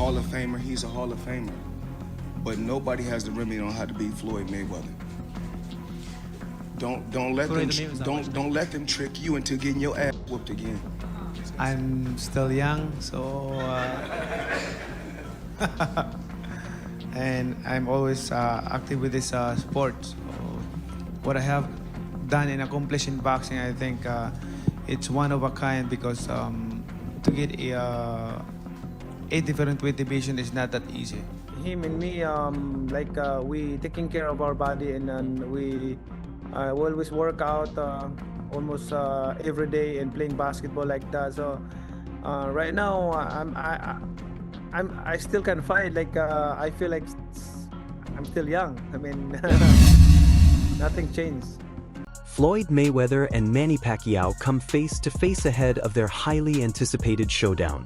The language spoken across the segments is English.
Hall of Famer, he's a Hall of Famer. But nobody has the remedy on how to beat Floyd Mayweather. Don't let them trick you into getting your ass whooped again. I'm still young, so and I'm always active with this sport. So what I have done and accomplished in boxing, I think it's one of a kind, because to get a different weight division is not that easy. Him and me, we taking care of our body, and we always work out almost every day and playing basketball like that. So right now, I still can fight. I feel like I'm still young. I mean, nothing changed. Floyd Mayweather and Manny Pacquiao come face to face ahead of their highly anticipated showdown.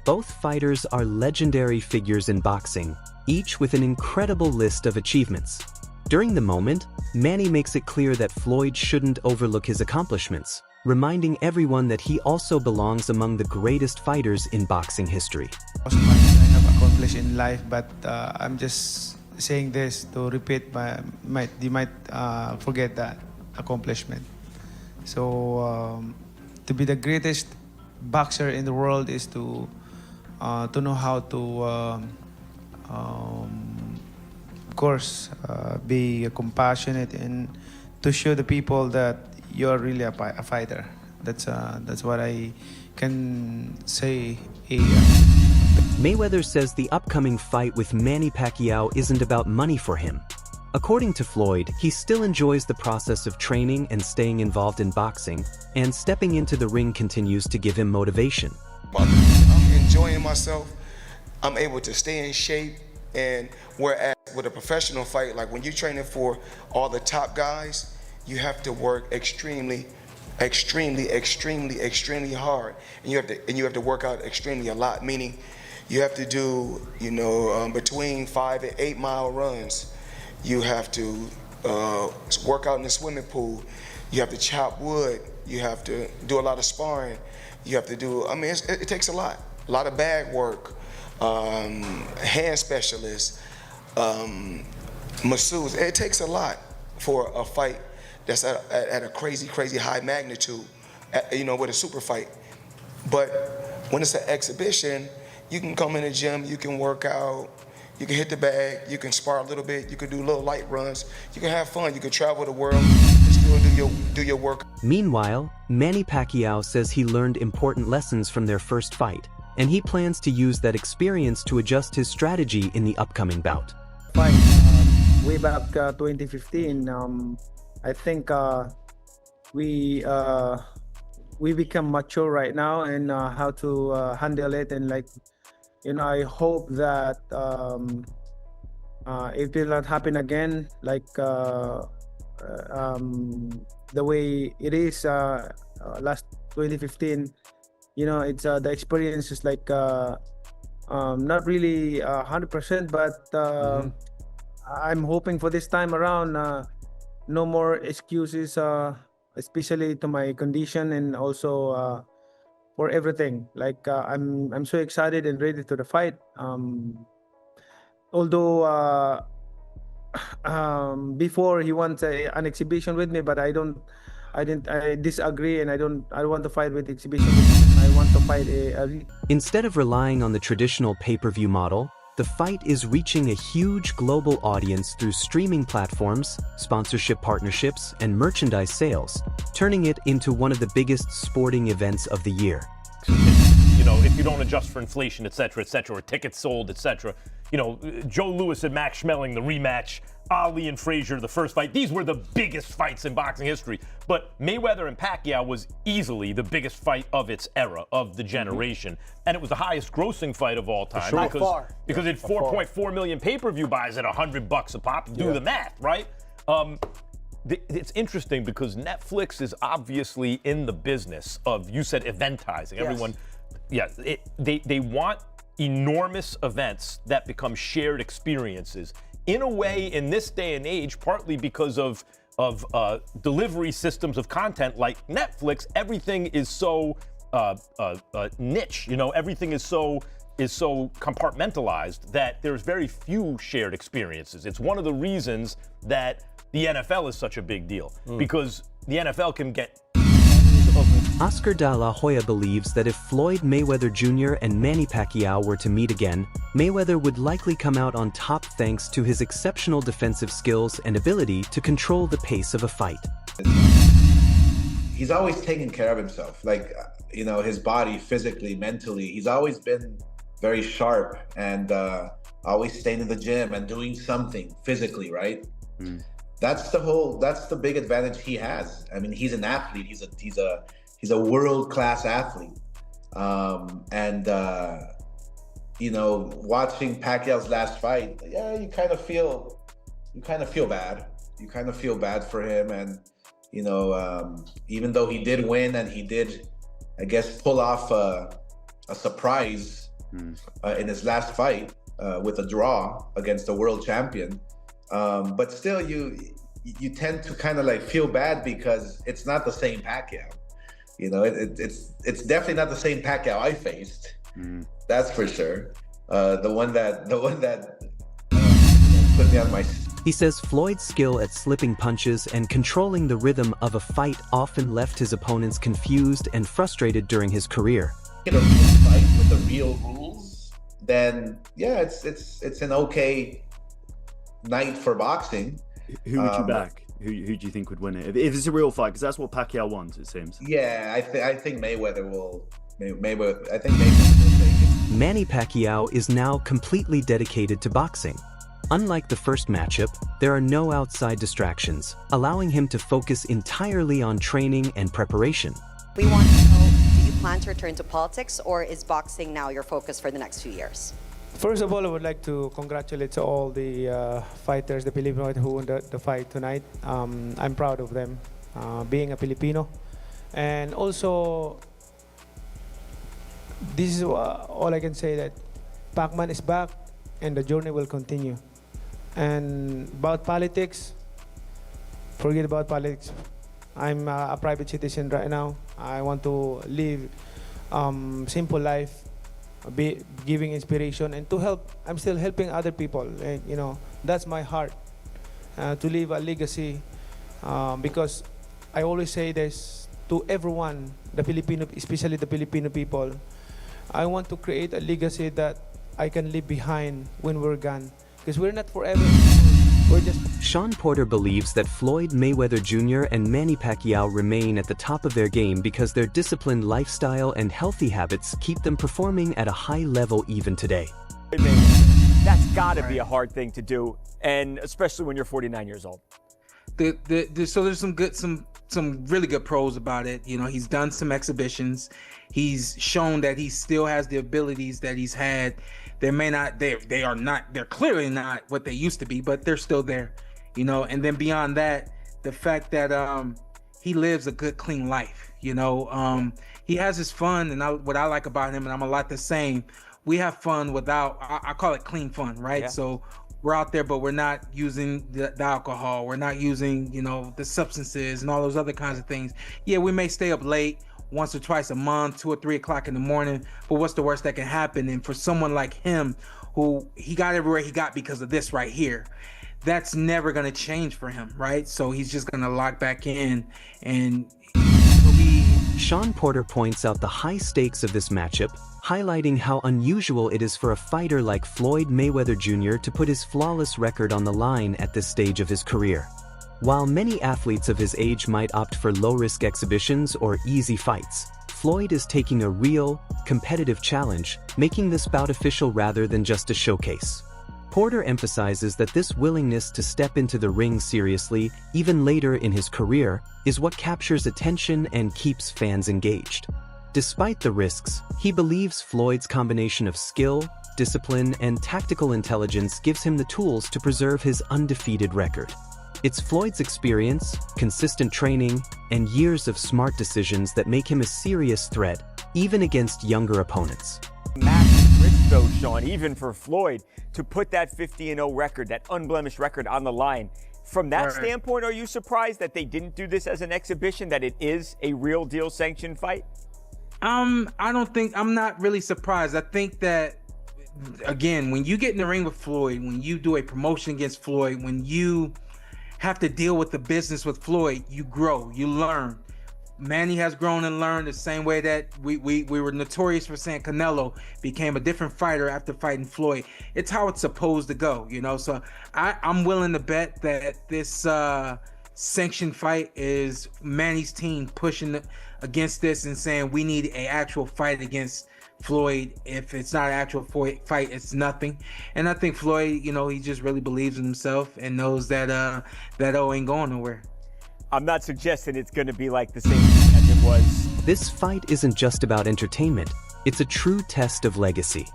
Both fighters are legendary figures in boxing, each with an incredible list of achievements. During the moment, Manny makes it clear that Floyd shouldn't overlook his accomplishments, reminding everyone that he also belongs among the greatest fighters in boxing history. I have accomplished in life, but I'm just saying this to repeat. You might forget that accomplishment. So to be the greatest boxer in the world is to know how to of course be compassionate, and to show the people that you're really a fighter. That's what I can say. Mayweather says the upcoming fight with Manny Pacquiao isn't about money for him. According to Floyd, he still enjoys the process of training and staying involved in boxing, and stepping into the ring continues to give him motivation. I'm enjoying myself. I'm able to stay in shape, and whereas with a professional fight, like when you're training for all the top guys, you have to work extremely hard, and you have to work out extremely a lot. Meaning, you have to do between 5 and 8 mile runs. You have to work out in the swimming pool. You have to chop wood. You have to do a lot of sparring. You have to do, it takes a lot of bag work, hand specialists, masseuse. It takes a lot for a fight that's at a crazy high magnitude, with a super fight. But when it's an exhibition, you can come in the gym, you can work out, you can hit the bag, you can spar a little bit, you can do little light runs, you can have fun, you can travel the world and still do your work. Meanwhile, Manny Pacquiao says he learned important lessons from their first fight, and he plans to use that experience to adjust his strategy in the upcoming bout. Way back 2015, I think we become mature right now, and how to handle it, and I hope that it will not happen again, the way it is last 2015. It's the experience is not really 100%, but I'm hoping for this time around no more excuses, especially to my condition, and also for everything. I'm so excited and ready to the fight. Although before he wants an exhibition with me, but I disagree, and I don't want to fight with exhibition. I want to fight Instead of relying on the traditional pay-per-view model, the fight is reaching a huge global audience through streaming platforms, sponsorship partnerships, and merchandise sales, turning it into one of the biggest sporting events of the year. If you don't adjust for inflation, et cetera, or tickets sold, et cetera, Joe Louis and Max Schmeling, the rematch, Ali and Frazier, the first fight, these were the biggest fights in boxing history. But Mayweather and Pacquiao was easily the biggest fight of its era, of the generation. And it was the highest grossing fight of all time. Sure. Because it had 4.4 million pay-per-view buys at $100 a pop. Do the math, right? It's interesting because Netflix is obviously in the business of, you said, eventizing. Yes. Everyone, they want enormous events that become shared experiences. In a way, in this day and age, partly because of delivery systems of content like Netflix, everything is so niche. Everything is so is so compartmentalized that there's very few shared experiences. It's one of the reasons that the NFL is such a big deal, because the NFL can get Oscar de la Hoya believes that if Floyd Mayweather Jr. and Manny Pacquiao were to meet again, Mayweather would likely come out on top thanks to his exceptional defensive skills and ability to control the pace of a fight. He's always taken care of himself, like, you know, his body, physically, mentally. He's always been very sharp and always staying in the gym and doing something physically, right? That's the big advantage he has. I mean, he's an athlete. He's a world-class athlete. You know, watching Pacquiao's last fight, yeah, you kind of feel bad. You kind of feel bad for him. And, you know, even though he did win and he did, I guess, pull off a surprise in his last fight with a draw against the world champion, but still you tend to kind of like feel bad because it's not the same Pacquiao. You know, it's definitely not the same Pacquiao I faced. That's for sure. The one that put me on my. He says Floyd's skill at slipping punches and controlling the rhythm of a fight often left his opponents confused and frustrated during his career. In a real fight with the real rules, then yeah, it's an okay night for boxing. Who would you back? Who do you think would win it? If it's a real fight, because that's what Pacquiao wants, it seems. Yeah, I think Mayweather will. Mayweather will take it. Manny Pacquiao is now completely dedicated to boxing. Unlike the first matchup, there are no outside distractions, allowing him to focus entirely on training and preparation. We want to know, do you plan to return to politics, or is boxing now your focus for the next few years? First of all, I would like to congratulate all the fighters, the Filipino who won the fight tonight. I'm proud of them, being a Filipino. And also, this is all I can say, that Pacman is back and the journey will continue. And about politics, forget about politics. I'm a private citizen right now. I want to live simple life, be giving inspiration and to help. I'm still helping other people, and you know, that's my heart, to leave a legacy, because I always say this to everyone, the Filipino, especially the Filipino people. I want to create a legacy that I can leave behind when we're gone, because we're not forever. We're just. Sean Porter believes that Floyd Mayweather Jr. and Manny Pacquiao remain at the top of their game because their disciplined lifestyle and healthy habits keep them performing at a high level even today. That's got to be a hard thing to do, and especially when you're 49 years old. So there's some really good pros about it. You know, he's done some exhibitions. He's shown that he still has the abilities that he's had. They're clearly not what they used to be, but they're still there, you know. And then beyond that, the fact that he lives a good, clean life, you know. He has his fun, and what I like about him, and I'm a lot the same, we have fun without, I call it clean fun, right? Yeah. So we're out there, but we're not using the alcohol. We're not using, you know, the substances and all those other kinds of things. Yeah, we may stay up late once or twice a month, 2 or 3 o'clock in the morning, but what's the worst that can happen? And for someone like him, who he got everywhere he got because of this right here, that's never going to change for him, right? So he's just going to lock back in, and he'll be. Sean Porter points out the high stakes of this matchup, highlighting how unusual it is for a fighter like Floyd Mayweather Jr. to put his flawless record on the line at this stage of his career. While many athletes of his age might opt for low-risk exhibitions or easy fights, Floyd is taking a real, competitive challenge, making this bout official rather than just a showcase. Porter emphasizes that this willingness to step into the ring seriously, even later in his career, is what captures attention and keeps fans engaged. Despite the risks, he believes Floyd's combination of skill, discipline, and tactical intelligence gives him the tools to preserve his undefeated record. It's Floyd's experience, consistent training, and years of smart decisions that make him a serious threat, even against younger opponents. Massive risk though, Sean, even for Floyd, to put that 50-0 record, that unblemished record on the line. From that standpoint, are you surprised that they didn't do this as an exhibition, that it is a real deal sanctioned fight? I'm not really surprised. I think that again, when you get in the ring with Floyd, when you do a promotion against Floyd, when you have to deal with the business with Floyd, you grow, you learn. Manny has grown and learned the same way that we were notorious for saying Canelo became a different fighter after fighting Floyd. It's how it's supposed to go, you know? So I'm willing to bet that this sanctioned fight is Manny's team pushing against this and saying we need an actual fight against Floyd. If it's not an actual fight, it's nothing. And I think Floyd, you know, he just really believes in himself and knows that that ain't going nowhere. I'm not suggesting it's going to be like the same thing as it was. This fight isn't just about entertainment, it's a true test of legacy.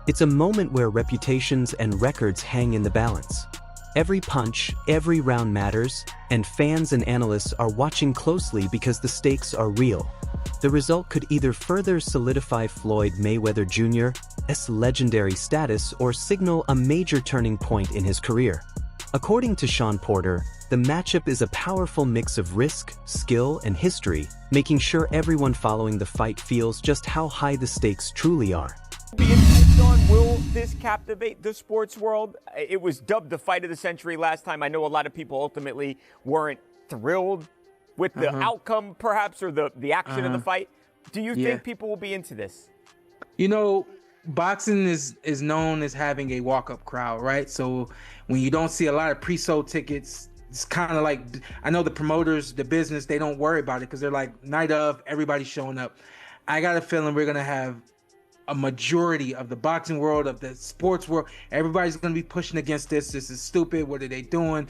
It's a moment where reputations and records hang in the balance. Every punch, every round matters, and fans and analysts are watching closely because the stakes are real. The result could either further solidify Floyd Mayweather Jr.'s legendary status or signal a major turning point in his career. According to Sean Porter, the matchup is a powerful mix of risk, skill, and history, making sure everyone following the fight feels just how high the stakes truly are. Be interested on, will this captivate the sports world? It was dubbed the fight of the century last time. I know a lot of people ultimately weren't thrilled with the outcome, perhaps, or the action of the fight. Do you think people will be into this? You know, boxing is known as having a walk-up crowd, right? So when you don't see a lot of pre-sold tickets, it's kind of like, I know the promoters, the business, they don't worry about it because they're like, night of, everybody's showing up. I got a feeling we're going to have a majority of the boxing world, of the sports world, everybody's going to be pushing against this. This is stupid. What are they doing?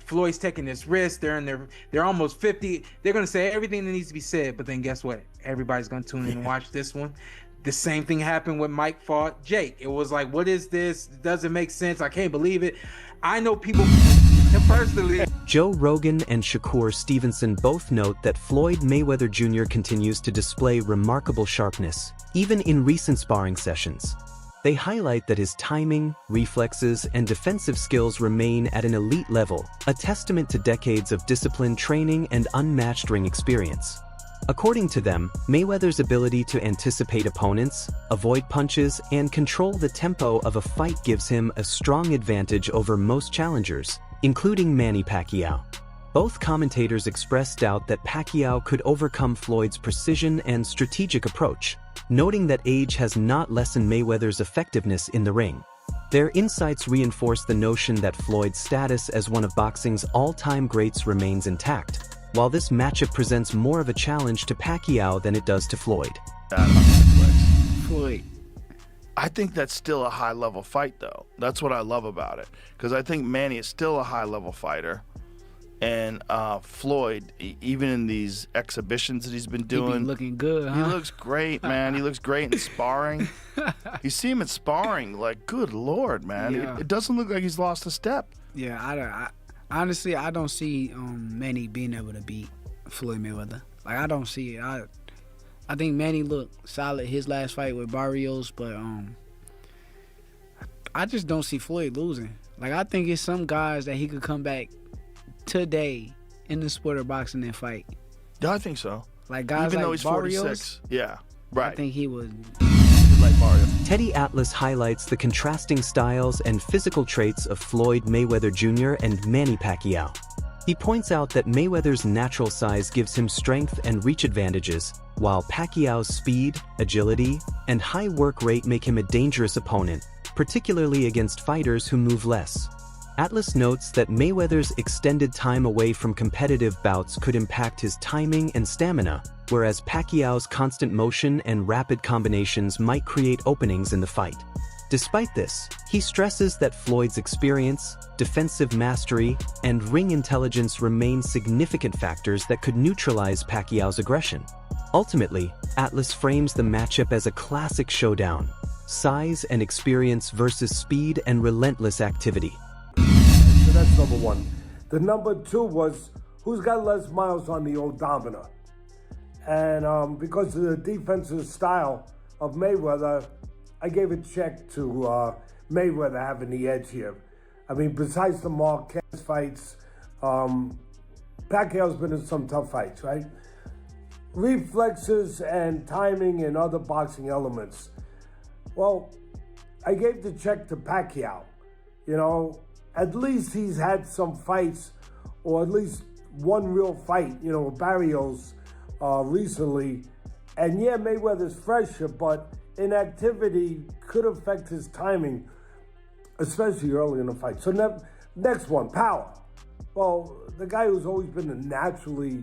Floyd's taking this risk. They're almost 50. They're going to say everything that needs to be said, but then guess what? Everybody's going to tune in and watch this one. The same thing happened when Mike fought Jake. It was like, what is this? It doesn't make sense. I can't believe it. I know people personally. Joe Rogan and Shakur Stevenson both note that Floyd Mayweather Jr. continues to display remarkable sharpness, even in recent sparring sessions. They highlight that his timing, reflexes, and defensive skills remain at an elite level, a testament to decades of disciplined training and unmatched ring experience. According to them, Mayweather's ability to anticipate opponents, avoid punches, and control the tempo of a fight gives him a strong advantage over most challengers, including Manny Pacquiao. Both commentators expressed doubt that Pacquiao could overcome Floyd's precision and strategic approach, noting that age has not lessened Mayweather's effectiveness in the ring. Their insights reinforce the notion that Floyd's status as one of boxing's all-time greats remains intact, while this matchup presents more of a challenge to Pacquiao than it does to Floyd. Floyd. I think that's still a high-level fight, though. That's what I love about it, because I think Manny is still a high-level fighter, and Floyd, even in these exhibitions that he's been doing, he be looking good. He looks great, man. He looks great in sparring. You see him in sparring, like, good Lord, man. Yeah. It doesn't look like he's lost a step. Yeah, honestly, I don't see Manny being able to beat Floyd Mayweather. Like, I don't see it. I think Manny looked solid his last fight with Barrios, but I just don't see Floyd losing. Like, I think it's some guys that he could come back today in the sport of boxing and fight. Yeah, I think so. Like guys even like though he's Barrios, 46. Yeah, right. I think he would. Like Barrios. Teddy Atlas highlights the contrasting styles and physical traits of Floyd Mayweather Jr. and Manny Pacquiao. He points out that Mayweather's natural size gives him strength and reach advantages, while Pacquiao's speed, agility, and high work rate make him a dangerous opponent, particularly against fighters who move less. Atlas notes that Mayweather's extended time away from competitive bouts could impact his timing and stamina, whereas Pacquiao's constant motion and rapid combinations might create openings in the fight. Despite this, he stresses that Floyd's experience, defensive mastery, and ring intelligence remain significant factors that could neutralize Pacquiao's aggression. Ultimately, Atlas frames the matchup as a classic showdown: size and experience versus speed and relentless activity. So that's number one. The number two was, who's got less miles on the odometer? And because of the defensive style of Mayweather, I gave a check to Mayweather having the edge here. I mean, besides the Marquez fights, Pacquiao's been in some tough fights, right? Reflexes and timing and other boxing elements. Well, I gave the check to Pacquiao. You know, at least he's had some fights, or at least one real fight, you know, with Barrios recently. And yeah, Mayweather's fresher, but inactivity could affect his timing, especially early in the fight. So next one, power. Well, the guy who's always been the naturally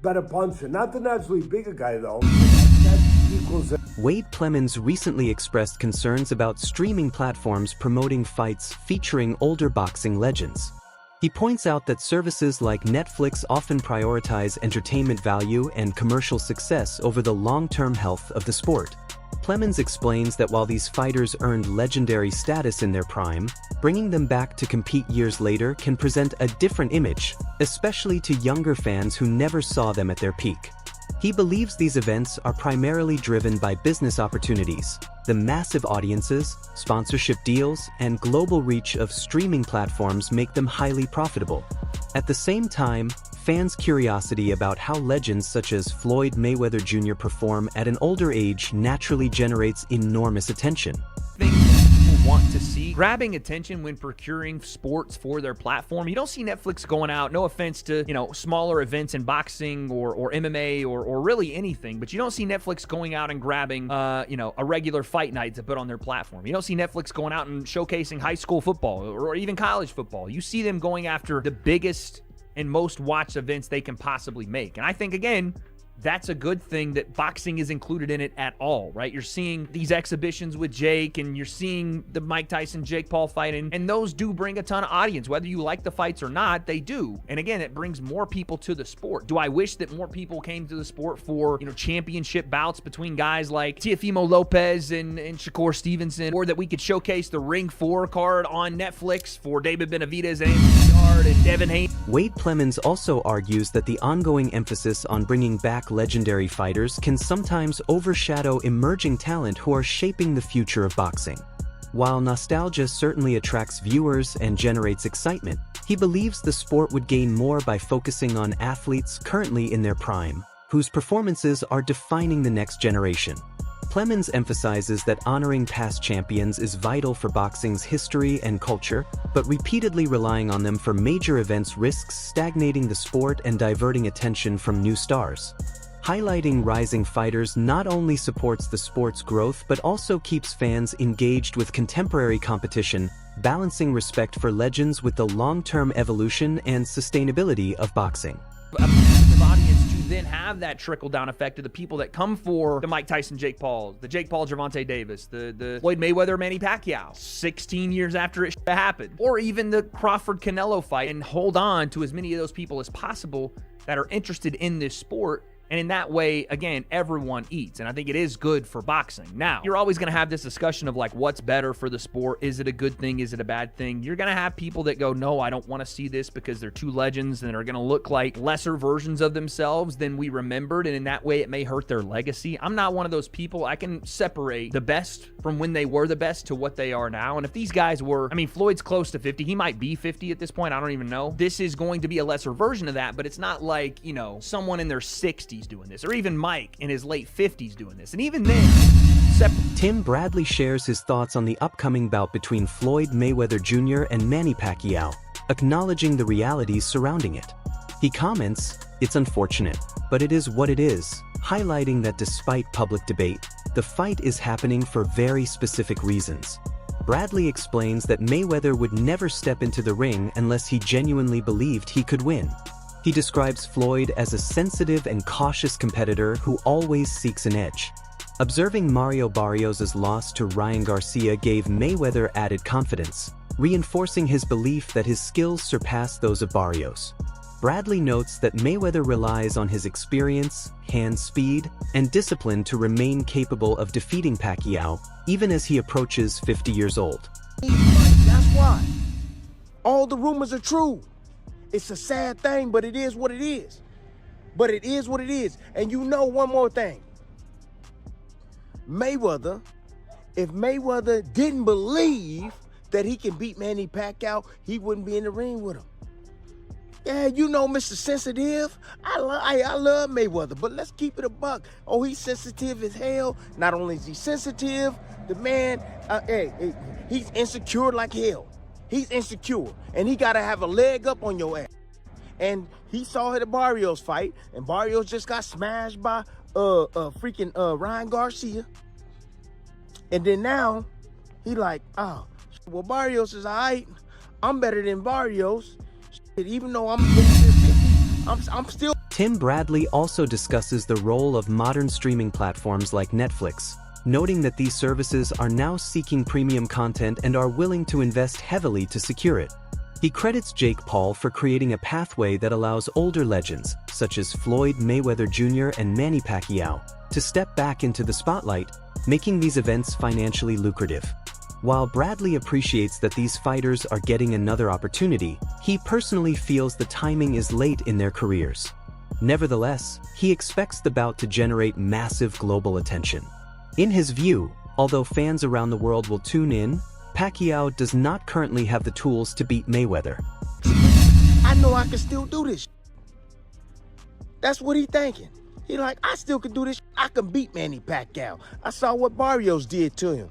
better puncher, not the naturally bigger guy though. That equals it. Wade Clemens recently expressed concerns about streaming platforms promoting fights featuring older boxing legends. He points out that services like Netflix often prioritize entertainment value and commercial success over the long-term health of the sport. Clemens explains that while these fighters earned legendary status in their prime, bringing them back to compete years later can present a different image, especially to younger fans who never saw them at their peak. He believes these events are primarily driven by business opportunities, the massive audiences, sponsorship deals, and global reach of streaming platforms make them highly profitable. At the same time, fans' curiosity about how legends such as Floyd Mayweather Jr. perform at an older age naturally generates enormous attention. Things that people want to see, grabbing attention when procuring sports for their platform. You don't see Netflix going out, no offense to, you know, smaller events in boxing or MMA or really anything, but you don't see Netflix going out and grabbing, you know, a regular fight night to put on their platform. You don't see Netflix going out and showcasing high school football or even college football. You see them going after the biggest and most watched events they can possibly make. And I think, again, that's a good thing that boxing is included in it at all, right? You're seeing these exhibitions with Jake, and you're seeing the Mike Tyson-Jake Paul fight, and those do bring a ton of audience. Whether you like the fights or not, they do. And again, it brings more people to the sport. Do I wish that more people came to the sport for, you know, championship bouts between guys like Teofimo Lopez and Shakur Stevenson, or that we could showcase the Ring 4 card on Netflix for David Benavidez and Anthony Yarde and Devin Haney? Wade Clemens also argues that the ongoing emphasis on bringing back legendary fighters can sometimes overshadow emerging talent who are shaping the future of boxing. While nostalgia certainly attracts viewers and generates excitement, he believes the sport would gain more by focusing on athletes currently in their prime, whose performances are defining the next generation. Clemens emphasizes that honoring past champions is vital for boxing's history and culture, but repeatedly relying on them for major events risks stagnating the sport and diverting attention from new stars. Highlighting rising fighters not only supports the sport's growth but also keeps fans engaged with contemporary competition, balancing respect for legends with the long-term evolution and sustainability of boxing. A massive audience to then have that trickle-down effect to the people that come for the Mike Tyson, Jake Paul, the Jake Paul, Gervonta Davis, the Floyd Mayweather, Manny Pacquiao, 16 years after it happened, or even the Crawford Canelo fight, and hold on to as many of those people as possible that are interested in this sport. And in that way, again, everyone eats. And I think it is good for boxing. Now, you're always going to have this discussion of like, what's better for the sport? Is it a good thing? Is it a bad thing? You're going to have people that go, no, I don't want to see this because they're two legends and are going to look like lesser versions of themselves than we remembered. And in that way, it may hurt their legacy. I'm not one of those people. I can separate the best from when they were the best to what they are now. And if these guys were, I mean, Floyd's close to 50. He might be 50 at this point. I don't even know. This is going to be a lesser version of that, but it's not like, you know, someone in their 60s doing this, or even Mike in his late 50s doing this. And even then, Tim Bradley shares his thoughts on the upcoming bout between Floyd Mayweather Jr. and Manny Pacquiao, acknowledging the realities surrounding it. He comments, "It's unfortunate, but it is what it is," highlighting that despite public debate, the fight is happening for very specific reasons. Bradley explains that Mayweather would never step into the ring unless he genuinely believed he could win. He describes Floyd as a sensitive and cautious competitor who always seeks an edge. Observing Mario Barrios' loss to Ryan Garcia gave Mayweather added confidence, reinforcing his belief that his skills surpass those of Barrios. Bradley notes that Mayweather relies on his experience, hand speed, and discipline to remain capable of defeating Pacquiao, even as he approaches 50 years old. That's why. All the rumors are true. It's a sad thing, but it is what it is. But it is what it is. And you know one more thing. Mayweather, if Mayweather didn't believe that he can beat Manny Pacquiao, he wouldn't be in the ring with him. Yeah, you know Mr. Sensitive. I love Mayweather, but let's keep it a buck. Oh, he's sensitive as hell. Not only is he sensitive, the man He's insecure like hell. He's insecure, and he gotta have a leg up on your ass. And he saw the Barrios fight, and Barrios just got smashed by freaking Ryan Garcia. And then now he like, oh, well, Barrios is all right. I'm better than Barrios. Even though I'm still. Tim Bradley also discusses the role of modern streaming platforms like Netflix, noting that these services are now seeking premium content and are willing to invest heavily to secure it. He credits Jake Paul for creating a pathway that allows older legends, such as Floyd Mayweather Jr. and Manny Pacquiao, to step back into the spotlight, making these events financially lucrative. While Bradley appreciates that these fighters are getting another opportunity, he personally feels the timing is late in their careers. Nevertheless, he expects the bout to generate massive global attention. In his view, although fans around the world will tune in, Pacquiao does not currently have the tools to beat Mayweather. I know I can still do this. That's what he thinking. He like, I still can do this. I can beat Manny Pacquiao. I saw what Barrios did to him.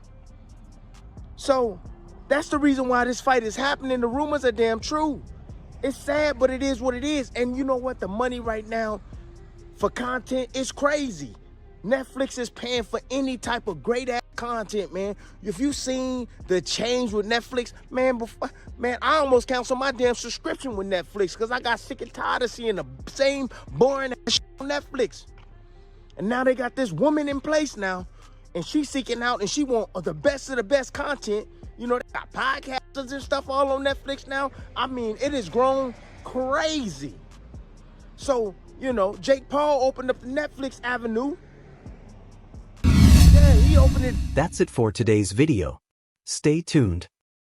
So that's the reason why this fight is happening. The rumors are damn true. It's sad, but it is what it is. And you know what? The money right now for content is crazy. Netflix is paying for any type of great ass content, man. If you seen the change with Netflix, man, I almost canceled my damn subscription with Netflix because I got sick and tired of seeing the same boring ass shit on Netflix. And now they got this woman in place now, and she's seeking out, and she want the best of the best content. You know, they got podcasters and stuff all on Netflix now. I mean, it has grown crazy. So, you know, Jake Paul opened up the Netflix avenue. Yeah, he opened it. That's it for today's video. Stay tuned.